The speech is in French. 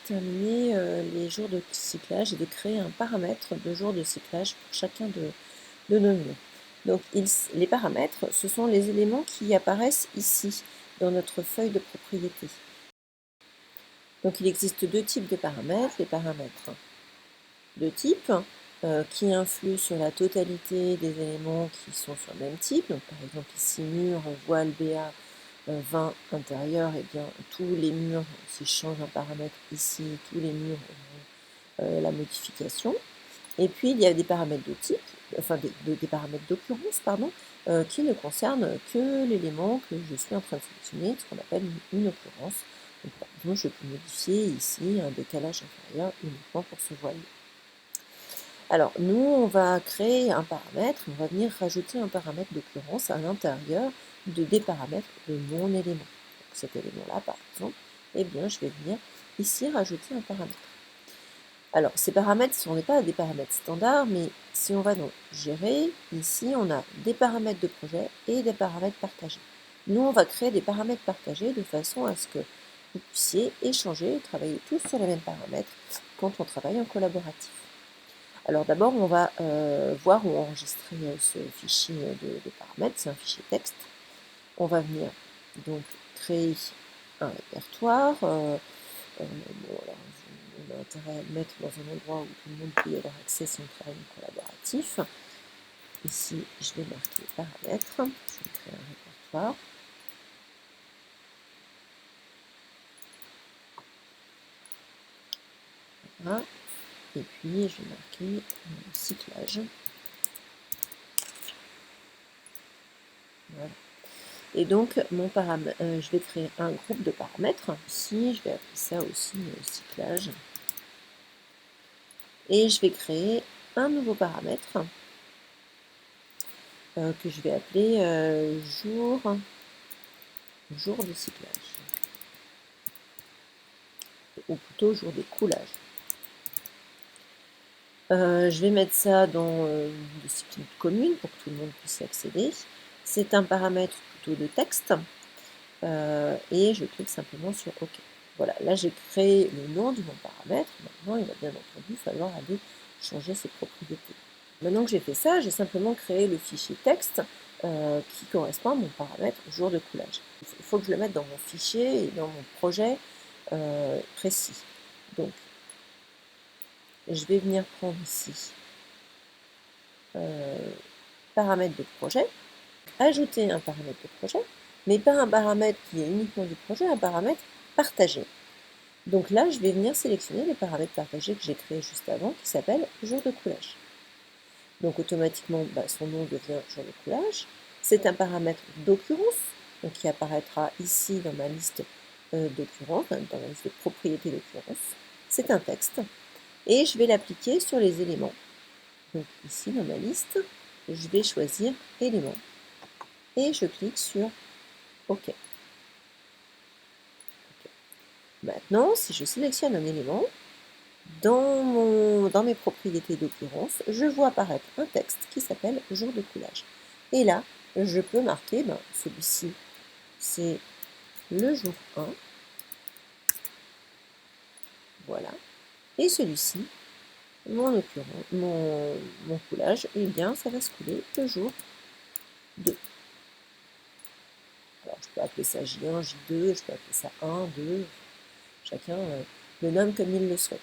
terminer les jours de cyclage et de créer un paramètre de jour de cyclage pour chacun de nos murs. Donc les paramètres, ce sont les éléments qui apparaissent ici, dans notre feuille de propriété. Donc il existe deux types de paramètres, les paramètres de type qui influent sur la totalité des éléments qui sont sur le même type. Donc par exemple ici mur, voile, BA, 20 intérieur, et bien tous les murs, si je change un paramètre ici, tous les murs auront la modification. Et puis il y a des paramètres de type, enfin des paramètres d'occurrence, pardon, qui ne concernent que l'élément que je suis en train de sélectionner, ce qu'on appelle une occurrence. Donc, par exemple, je peux modifier ici un décalage inférieur uniquement pour ce voile. Alors, nous, on va créer un paramètre, on va venir rajouter un paramètre d'occurrence à l'intérieur des paramètres de mon élément. Donc, cet élément-là, par exemple, eh bien, je vais venir ici rajouter un paramètre. Alors, ces paramètres, ce n'est pas des paramètres standards, mais si on va dans Gérer, ici, on a des paramètres de projet et des paramètres partagés. Nous, on va créer des paramètres partagés de façon à ce que vous puissiez échanger et travailler tous sur les mêmes paramètres quand on travaille en collaboratif. Alors d'abord, on va voir où enregistrer ce fichier de paramètres, c'est un fichier texte. On va venir donc créer un répertoire. Bon, alors, on a intérêt à le mettre dans un endroit où tout le monde peut y avoir accès si on travaille en collaboratif. Ici, je vais marquer paramètres. Je vais créer un répertoire. Voilà. Et puis, je vais marquer cyclage. Voilà. Et donc, je vais créer un groupe de paramètres. Ici, je vais appeler ça aussi cyclage. Et je vais créer un nouveau paramètre que je vais appeler jour de cyclage. Ou plutôt jour d'écoulage. Je vais mettre ça dans une discipline commune pour que tout le monde puisse y accéder. C'est un paramètre plutôt de texte. Et je clique simplement sur OK. Voilà, là j'ai créé le nom de mon paramètre. Maintenant, il va bien entendu falloir aller changer ses propriétés. Maintenant que j'ai fait ça, j'ai simplement créé le fichier texte qui correspond à mon paramètre jour de coulage. Il faut que je le mette dans mon fichier et dans mon projet précis. Donc, je vais venir prendre ici paramètre de projet, ajouter un paramètre de projet, mais pas un paramètre qui est uniquement du projet, un paramètre partagé. Donc là, je vais venir sélectionner les paramètres partagés que j'ai créés juste avant, qui s'appelle jour de coulage. Donc automatiquement, son nom devient jour de coulage. C'est un paramètre d'occurrence, donc qui apparaîtra ici dans ma liste d'occurrence, dans ma liste de propriétés d'occurrence. C'est un texte. Et je vais l'appliquer sur les éléments. Donc ici, dans ma liste, je vais choisir éléments. Et je clique sur OK. Maintenant, si je sélectionne un élément, dans mes propriétés d'occurrence, je vois apparaître un texte qui s'appelle jour de coulage. Et là, je peux marquer, celui-ci, c'est le jour 1. Voilà. Et celui-ci, mon coulage, eh bien, ça va se couler le jour 2. Alors, je peux appeler ça J1, J2, je peux appeler ça 1, 2. Chacun le nomme comme il le souhaite.